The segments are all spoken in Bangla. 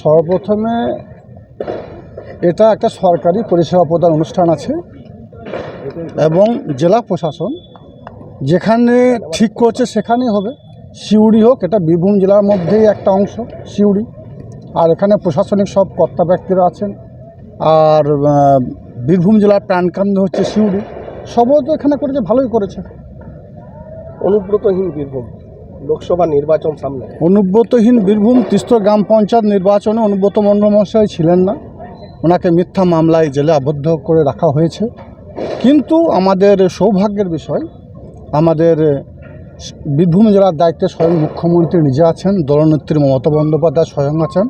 সর্বপ্রথমে এটা একটা সরকারি পরিষেবা প্রদান অনুষ্ঠান আছে এবং জেলা প্রশাসন যেখানে ঠিক করছে সেখানেই হবে। সিউড়ি হোক, এটা বীরভূম জেলার মধ্যেই একটা অংশ সিউড়ি, আর এখানে প্রশাসনিক সব কর্তা ব্যক্তিরা আছেন। আর বীরভূম জেলার প্রাণকেন্দ্র হচ্ছে সিউড়ি, সবও তো এখানে করেছে, ভালোই করেছে। অনুব্রতহীন বীরভূম লোকসভা নির্বাচন সামনে। অনুব্রতহীন বীরভূম তিস্তর গ্রাম পঞ্চায়েত নির্বাচনে অনুব্রত মণ্ডল মহাশয় ছিলেন না, ওনাকে মিথ্যা মামলায় জেলে আবদ্ধ করে রাখা হয়েছে। কিন্তু আমাদের সৌভাগ্যের বিষয়, আমাদের বীরভূম জেলার দায়িত্বে স্বয়ং মুখ্যমন্ত্রী নিজে আছেন, দলনেত্রী মমতা বন্দ্যোপাধ্যায় স্বয়ং আছেন।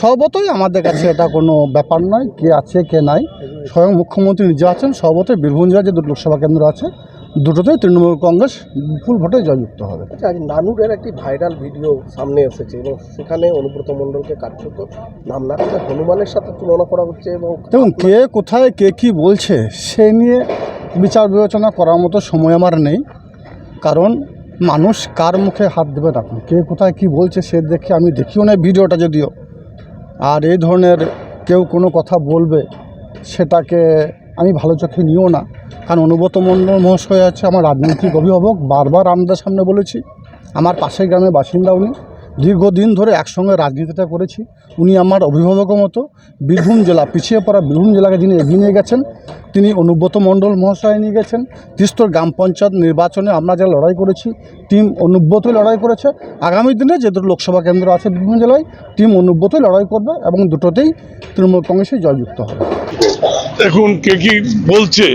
সর্বতই আমাদের কাছে এটা কোনো ব্যাপার নয় কে আছে কে নাই, স্বয়ং মুখ্যমন্ত্রী নিজে আছেন। সর্বতই বীরভূম জেলার যে দুটো লোকসভা কেন্দ্র আছে দুটোতেই তৃণমূল কংগ্রেস বিপুল ভোটে জয়যুক্ত হবে। আজ নানুরের একটি ভাইরাল ভিডিও সামনে এসেছে এবং সেখানে অনুব্রত মণ্ডলকে কার্যত নাম না করে হনুমানের সাথে তুলনা করা হচ্ছে। এবং কে কোথায় কে কী বলছে সে নিয়ে বিচার বিবেচনা করার মতো সময় আমার নেই, কারণ মানুষ কার মুখে হাত দেবে রাখুন, কে কোথায় কি বলছে সে দেখে আমি দেখিও না ভিডিওটা যদিও। আর এই ধরনের কেউ কোনো কথা বলবে সেটাকে আমি ভালো চোখে নিও না, কারণ অনুব্রত মণ্ডল মহাশয় আছে আমার রাজনৈতিক অভিভাবক। বারবার আমাদের সামনে বলেছি, আমার পাশের গ্রামের বাসিন্দা উনি, দীর্ঘদিন ধরে একসঙ্গে রাজনীতিটা করেছি। উনি আমার অভিভাবকের মতো। বীরভূম জেলা পিছিয়ে পড়া বীরভূম জেলাকে যিনি এগিয়ে নিয়ে গেছেন তিনি অনুব্রত মণ্ডল মহাশয় নিয়ে গেছেন। তিস্তর গ্রাম পঞ্চায়েত নির্বাচনে আমরা যা লড়াই করেছি টিম অনুব্রতই লড়াই করেছে। আগামী দিনে যে দুটো লোকসভা কেন্দ্র আছে বীরভূম জেলায় টিম অনুব্রতই লড়াই করবে এবং দুটোতেই তৃণমূল কংগ্রেসে জয়যুক্ত হবে। এখন কে কি বলছে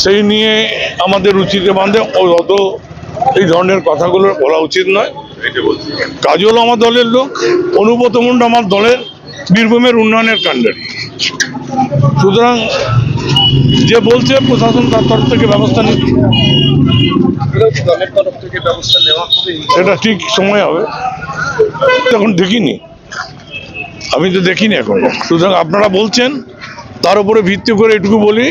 সেই নিয়ে আমাদের রুচিকে বাঁধে অত এই ধরনের কথাগুলো বলা উচিত নয়। কাজল আমার দলের লোক, অনুব্রত মণ্ডল আমার দলের বীরভূমের উন্নয়নের কাণ্ডারি। সুতরাং যে বলছে প্রশাসন তার তরফ থেকে ব্যবস্থা নিচ্ছে, সেটা ঠিক সময় হবে। এখন দেখিনি, আমি তো দেখিনি এখন। সুতরাং আপনারা বলছেন, তার উপরে ভিত্তি করে এটুকু বলি,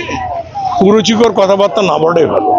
কুরুচিকর কথাবার্তা না বলাই ভালো।